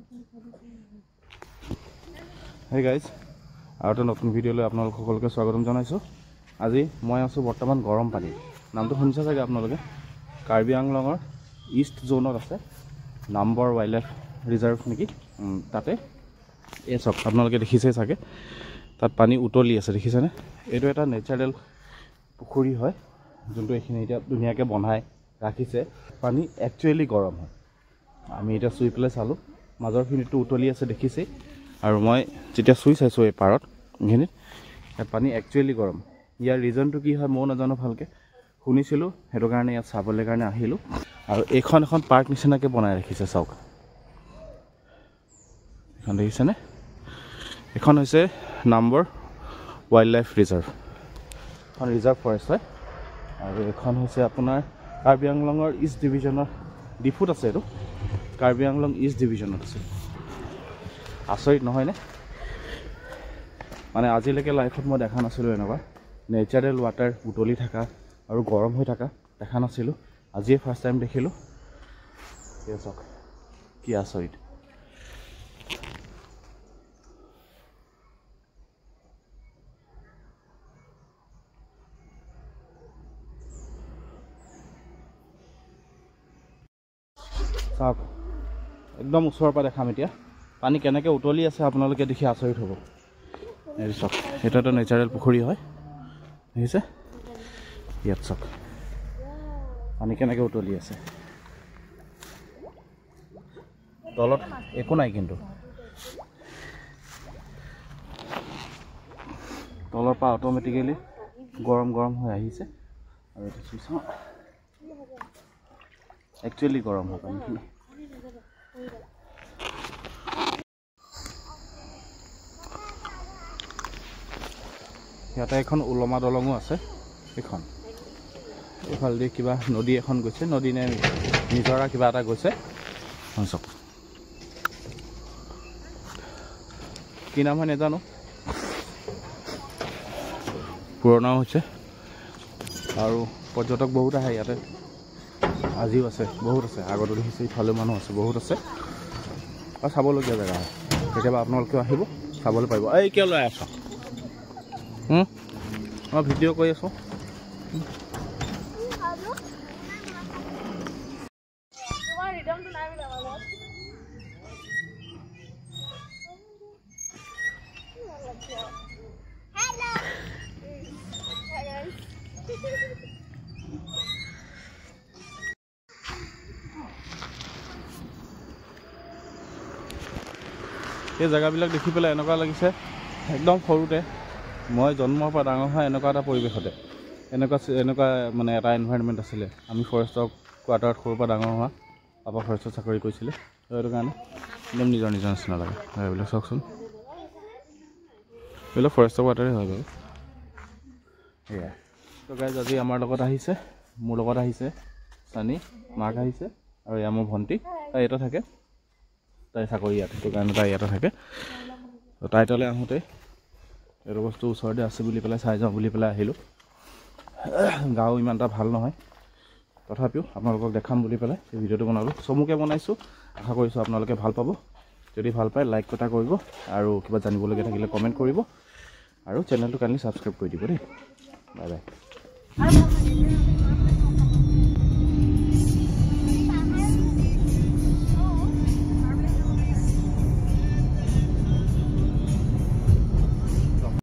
Hey guys, আৰু এটা নতুন ভিডিঅ'লৈ আপোনালোক সকলোকে স্বাগতম জনাইছো। আজি মই আছো বৰ্তমান গৰম পানী। নামটো শুনিছে চাগে আপোনালোকে। কাৰ্বি আংলঙৰ ইষ্ট জোনত আছে। নাম্বৰ ওয়াইল্ড লাইফ ৰিজাৰ্ভ নেকি? তাতে এই চক আপোনালোকে দেখিছে চাগে। তাত পানী উতলি আছে দেখিছেনে? এইটো এটা নেচাৰেল পুখুৰী হয় যোনটো এখিনি এতিয়া ধুনীয়াকৈ বনাই ৰাখিছে। পানী একচুৱেলি গৰম হয়। আমি এটা চুই পেলাই চালো মাজৰখিনিটো উতলি আছে দেখিছে। আৰু মই যেতিয়া চুই চাইছো এই পাৰত এখিনিত পানী একচুৱেলি গৰম। ইয়াৰ ৰিজনটো কি হয় মই নাজানো ভালকে। শুনিছিলো হেতু কাৰণে ইয়াত চাবলৈ কাৰণে আহিলো। আৰু এখন পাৰ্ক নিচিনাকৈ বনাই ৰাখিছে চাওক। এখন দেখিছেনে? এখন হৈছে নাম্বৰ ওয়াইল্ড লাইফ ৰিজাৰ্ভ। এখন ৰিজাৰ্ভ ফৰেষ্ট হয়। আৰু এখন হৈছে আপোনাৰ কাৰ্বি আংলঙৰ ইষ্ট ডিভিজনৰ ডিফুত আছে। এইটো কাৰ্বি আংলং ইষ্ট ডিভিজনত আছে। আচৰিত নহয়নে? মানে আজিলৈকে লাইফত মই দেখা নাছিলোঁ এনেকুৱা নেচাৰেল ৱাটাৰ উতলি থকা আৰু গৰম হৈ থকা দেখা নাছিলোঁ। আজিয়ে ফাৰ্ষ্ট টাইম দেখিলোঁ। চাওক কি আচৰিত। চাওক একদম ওচৰৰ পৰা দেখাম এতিয়া পানী কেনেকৈ উতলি আছে আপোনালোকে দেখি আচৰিত হ'ব। এই চাওক এটা এটা নেচাৰেল পুখুৰী হয় দেখিছে? ইয়াত চাওক পানী কেনেকৈ উতলি আছে। তলত একো নাই কিন্তু তলৰ পৰা অট'মেটিকেলি গৰম হৈ আহিছে। আৰু এইটো চুইছ একচুৱেলি গৰম হয় পানীখিনি। ইয়াতে এখন ওলমা দলঙো আছে। এখন এইফালেদি কিবা নদী এখন গৈছে, নদী নে নিজৰা কিবা এটা গৈছে। চাওক কি নাম হয় নাজানো, পুৰণাও হৈছে আৰু পৰ্যটক বহুত আহে ইয়াতে। আজিও আছে, বহুত আছে। আগতো দেখিছে ইফালেও মানুহ আছে, বহুত আছে আৰু চাবলগীয়া জেগা হয়। কেতিয়াবা আপোনালোকেও আহিব চাবলৈ পাৰিব। এই কিয় লৈ আছ? মই ভিডিঅ' কৰি আছোঁ। এই জেগাবিলাক দেখি পেলাই এনেকুৱা লাগিছে একদম সৰুতে মই জন্মৰ পৰা ডাঙৰ হোৱা এনেকুৱা এটা পৰিৱেশতে এনেকুৱা মানে এটা এনভাইৰনমেণ্ট আছিলে। আমি ফৰেষ্টৰ কোৱাৰ্টাৰত সৰুৰ পৰা ডাঙৰ হোৱা। পাপা ফৰেষ্টত চাকৰি কৰিছিলে। সেইটো কাৰণে একদম নিজৰ নিচিনা লাগে। এইবিলাক চাওকচোন, এইবিলাক ফৰেষ্টৰ কোৱাৰ্টাৰে হয় বাৰু। সেয়াই তো গাইজ আজি আমাৰ লগত আহিছে, মোৰ লগত আহিছে চানি, মাক আহিছে আৰু এয়া মোৰ ভণ্টি। তাই ইয়াতে থাকে, তাই চাকৰি ইয়াত, সেইটো কাৰণে তাই ইয়াতে থাকে। তাই তালৈ আহোঁতে এইটো বস্তু ওচৰতে আছে বুলি পেলাই চাই যাওঁ বুলি পেলাই আহিলোঁ। গাও ইমান এটা ভাল নহয়, তথাপিও আপোনালোকক দেখাম বুলি পেলাই এই ভিডিঅ'টো বনালোঁ। চমুকৈ বনাইছোঁ, আশা কৰিছোঁ আপোনালোকে ভাল পাব। যদি ভাল পায় লাইক এটা কৰিব আৰু কিবা জানিবলগীয়া থাকিলে কমেণ্ট কৰিব আৰু চেনেলটো কাইণ্ডলি ছাবস্ক্ৰাইব কৰি দিব দেই। Bye bye.